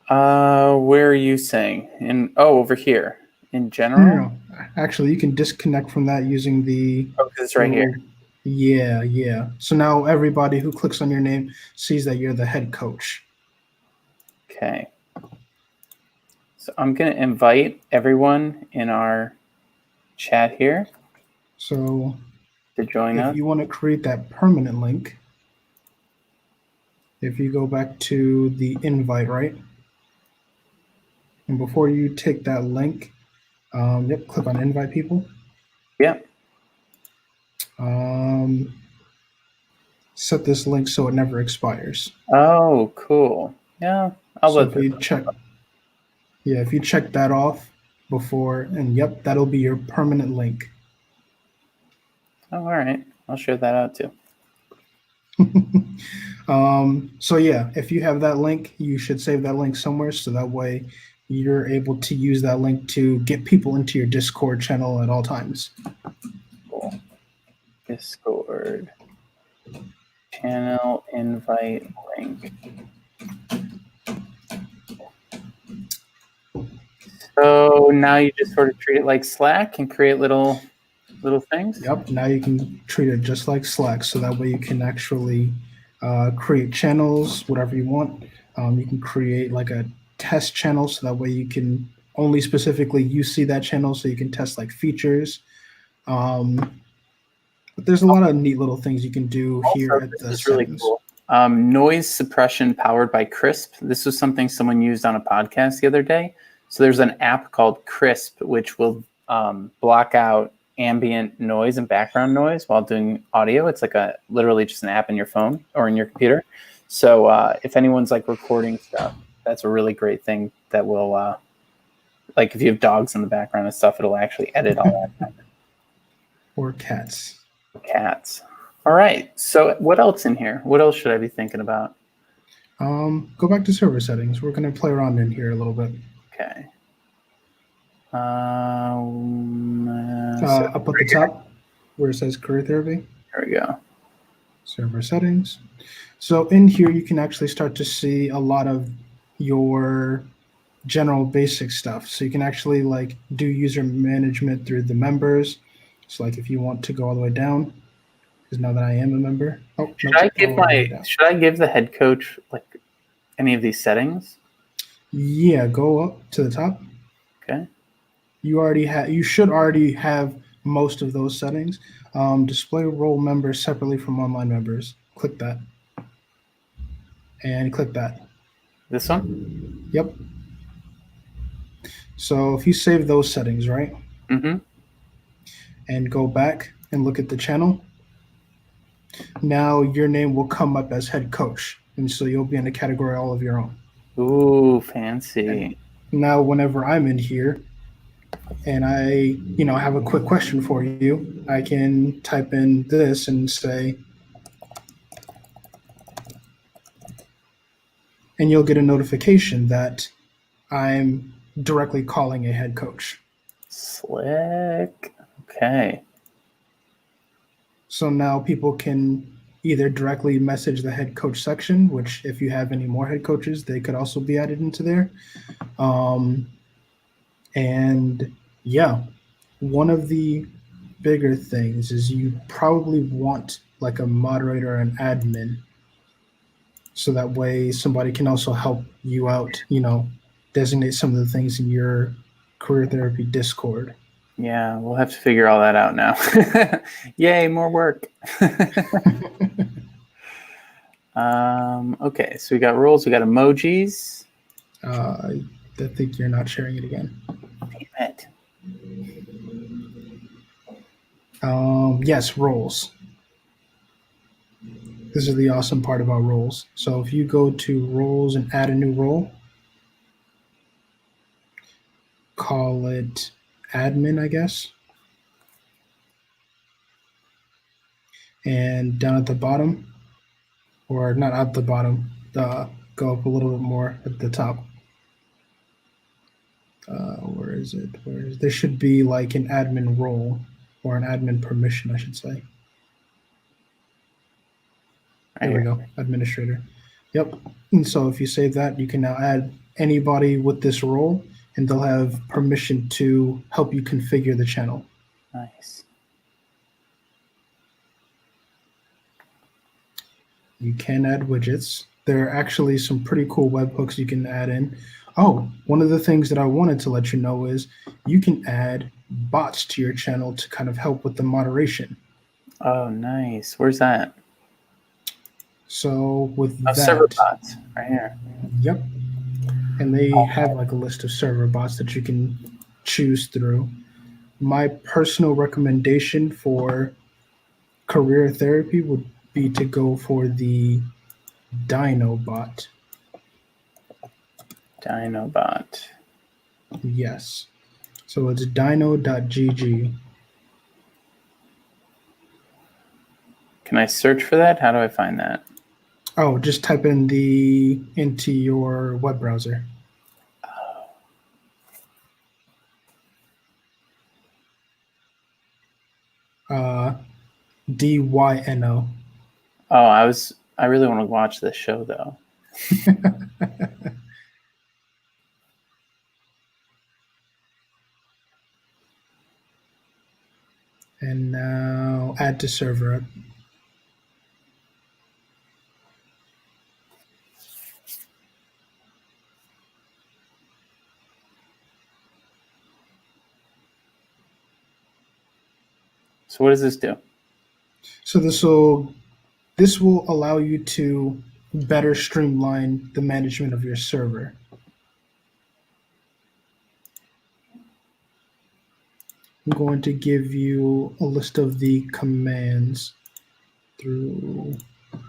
Where are you saying? Over here. In No, general? no, no. Actually, you can disconnect from that using the Oh, 'cause it's right little, here. yeah, yeah. So now everybody who clicks on your name sees that you're the head coach. Okay. So I'm going to invite everyone in our chat here So to join if us. you want to create that permanent link, if you go back to the invite, right? And before you take that link, click on invite people. Yep. Set this link so it never expires. Oh, cool. Yeah, I'll So let if you check that off before, and yep, that'll be your permanent link. Oh, all right. I'll share that out too. So yeah, if you have that link, you should save that link somewhere so that way you're able to use that link to get people into your Discord channel at all times. Cool. Discord channel invite link. So now you just sort of treat it like Slack and create little things. Yep. Now you can treat it just like Slack, so that way you can actually create channels, whatever you want. You can create like a test channel, so that way you can only specifically you see that channel, so you can test like features. But there's a lot of neat little things you can do here Also, at the this is really settings. cool. Noise suppression powered by Crisp. This was something someone used on a podcast the other day. So there's an app called Crisp, which will block out ambient noise and background noise while doing audio. It's like literally just an app in your phone or in your computer. So if anyone's like recording stuff, that's a really great thing that will, like if you have dogs in the background and stuff, it'll actually edit all that. Or cats. Cats. All right. So what else in here? What else should I be thinking about? Go back to server settings. We're going to play around in here a little bit. Okay. Up at the top where it says career therapy. There we go. Server settings. So in here, you can actually start to see a lot of your general basic stuff. So you can actually like do user management through the members. So like if you want to go all the way down, because now that I am a member. Should I give the head coach like any of these settings? Yeah, go up to the top. Okay. You should already have most of those settings. Display role members separately from online members. Click that. And click that. This one? Yep. So if you save those settings, right? Mm-hmm. And go back and look at the channel, now your name will come up as head coach. And so you'll be in a category all of your own. Ooh, fancy. And now, whenever I'm in here and I, have a quick question for you, I can type in this and say, and you'll get a notification that I'm directly calling a head coach. Slick. Okay. So now people can either directly message the head coach section, which if you have any more head coaches, they could also be added into there. And yeah, one of the bigger things is you probably want like a moderator or an admin. So that way somebody can also help you out, designate some of the things in your career therapy Discord. Yeah, we'll have to figure all that out now. Yay, more work. Okay, so we got rules, we got emojis. I think you're not sharing it again. Damn it. Yes, roles. This is the awesome part about roles. So if you go to roles and add a new role, call it admin, I guess. And down at the bottom, or not at the bottom, go up a little bit more at the top. Where is it? There should be like an admin role or an admin permission, I should say. There we go, administrator. Yep. And so if you save that, you can now add anybody with this role, and they'll have permission to help you configure the channel. Nice. You can add widgets. There are actually some pretty cool webhooks you can add in. Oh, one of the things that I wanted to let you know is you can add bots to your channel to kind of help with the moderation. Oh, nice. Where's that? So with Oh, server that, bots right here. yep. And they have like a list of server bots that you can choose through. My personal recommendation for career therapy would be to go for the Dinobot. Dinobot. Yes. So it's dino.gg. Can I search for that? How do I find that? Oh, just type in the into your web browser. Uh, DYNO. Oh, I really want to watch this show though. And now add to server. So what does this do? So this will allow you to better streamline the management of your server. I'm going to give you a list of the commands through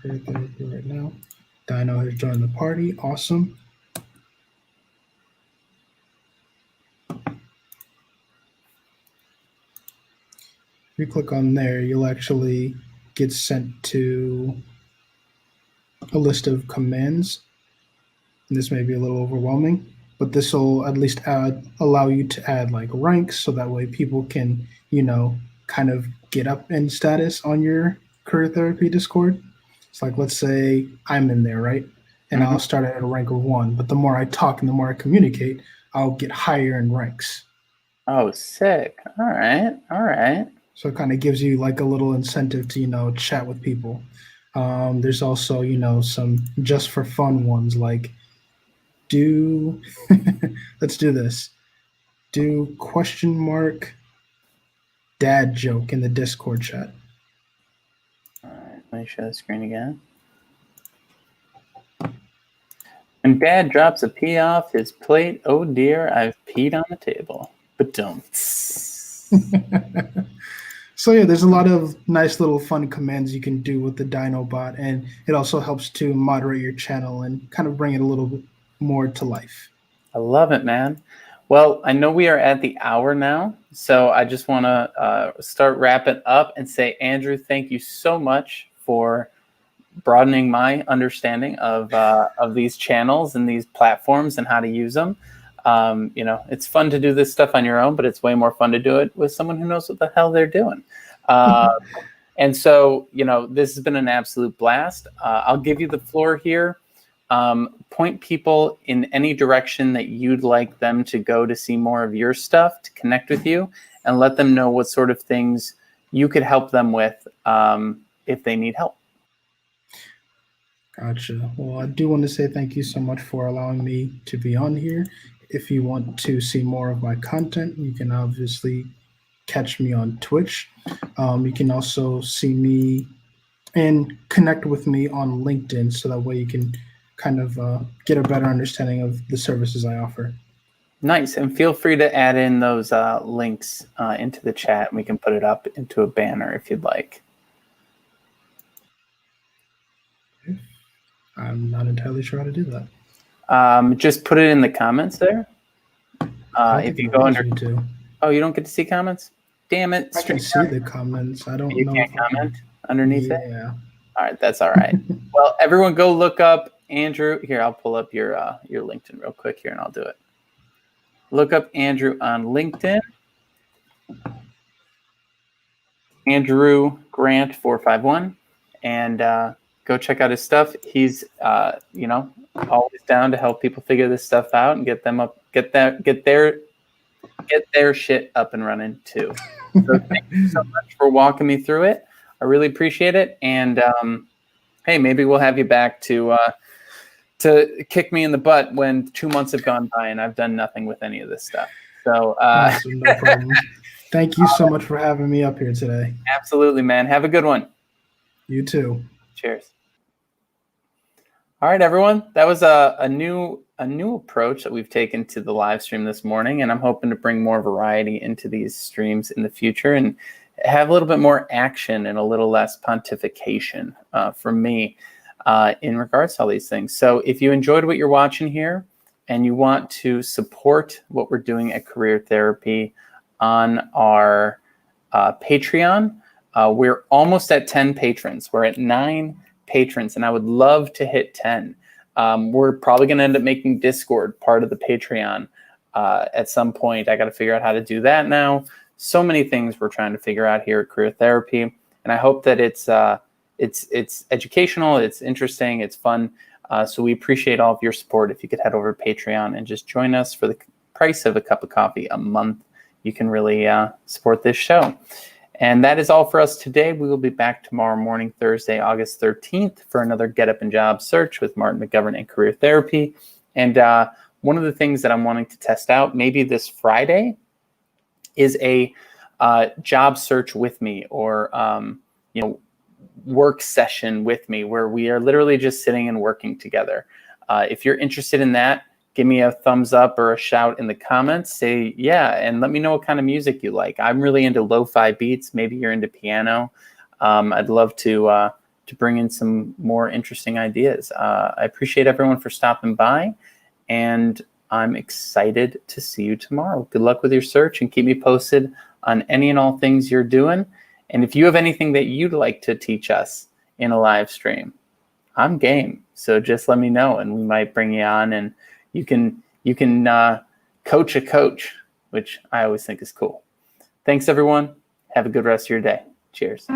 right now. Dino has joined the party. Awesome. If you click on there, you'll actually get sent to a list of commands. And this may be a little overwhelming, but this will at least allow you to add like ranks so that way people can, kind of get up in status on your career therapy Discord. It's like, let's say I'm in there, right? And I'll start at a rank of 1, but the more I talk and the more I communicate, I'll get higher in ranks. Oh, sick. All right. So it kind of gives you like a little incentive to, chat with people. There's also, some just for fun ones like let's do this. Do question mark dad joke in the Discord chat. All right, let me share the screen again. When Dad drops a pee off his plate, oh dear, I've peed on the table. But don't. So yeah, there's a lot of nice little fun commands you can do with the Dinobot, and it also helps to moderate your channel and kind of bring it a little bit more to life. I love it, man. Well, I know we are at the hour now, so I just want to start wrapping up and say, Andrew, thank you so much for broadening my understanding of these channels and these platforms and how to use them. It's fun to do this stuff on your own, but it's way more fun to do it with someone who knows what the hell they're doing. And so, this has been an absolute blast. I'll give you the floor here. Point people in any direction that you'd like them to go to see more of your stuff, to connect with you, and let them know what sort of things you could help them with if they need help. Gotcha. Well, I do want to say thank you so much for allowing me to be on here. If you want to see more of my content, you can obviously catch me on Twitch. You can also see me and connect with me on LinkedIn so that way you can kind of get a better understanding of the services I offer. Nice. And feel free to add in those links into the chat, and we can put it up into a banner if you'd like. I'm not entirely sure how to do that. Just put it in the comments there. If you go under, oh, you don't get to see comments? Damn it! I can see the comments. I don't know. You can't comment underneath it. Yeah. All right, that's all right. Well, everyone, go look up Andrew. Here, I'll pull up your LinkedIn real quick here, and I'll do it. Look up Andrew on LinkedIn. Andrew Grant 451, and go check out his stuff. He's always down to help people figure this stuff out and get them up, get their shit up and running too. So thank you so much for walking me through it. I really appreciate it. And hey, maybe we'll have you back to kick me in the butt when 2 months have gone by and I've done nothing with any of this stuff. So awesome, no problem. Thank you so much for having me up here today. Absolutely, man. Have a good one. You too. Cheers. All right, everyone. That was a new approach that we've taken to the live stream this morning, and I'm hoping to bring more variety into these streams in the future and have a little bit more action and a little less pontification from me in regards to all these things. So if you enjoyed what you're watching here and you want to support what we're doing at Career Therapy on our Patreon, we're almost at 10 patrons. We're at 9 patrons, and I would love to hit 10. We're probably going to end up making Discord part of the Patreon at some point. I got to figure out how to do that now. So many things we're trying to figure out here at Career Therapy, and I hope that it's educational, it's interesting, it's fun. So we appreciate all of your support. If you could head over to Patreon and just join us for the price of a cup of coffee a month, you can really support this show. And that is all for us today. We will be back tomorrow morning, Thursday, August 13th, for another Get Up and Job Search with Martin McGovern and Career Therapy. And one of the things that I'm wanting to test out, maybe this Friday, is a job search with me, or work session with me, where we are literally just sitting and working together. If you're interested in that, give me a thumbs up or a shout in the comments. Say yeah, and let me know what kind of music you like. I'm really into lo-fi beats. Maybe you're into piano. I'd love to bring in some more interesting ideas. I appreciate everyone for stopping by, and I'm excited to see you tomorrow. Good luck with your search, and keep me posted on any and all things you're doing. And if you have anything that you'd like to teach us in a live stream, I'm game. So just let me know, and we might bring you on, and you can coach a coach, which I always think is cool. Thanks, everyone. Have a good rest of your day. Cheers.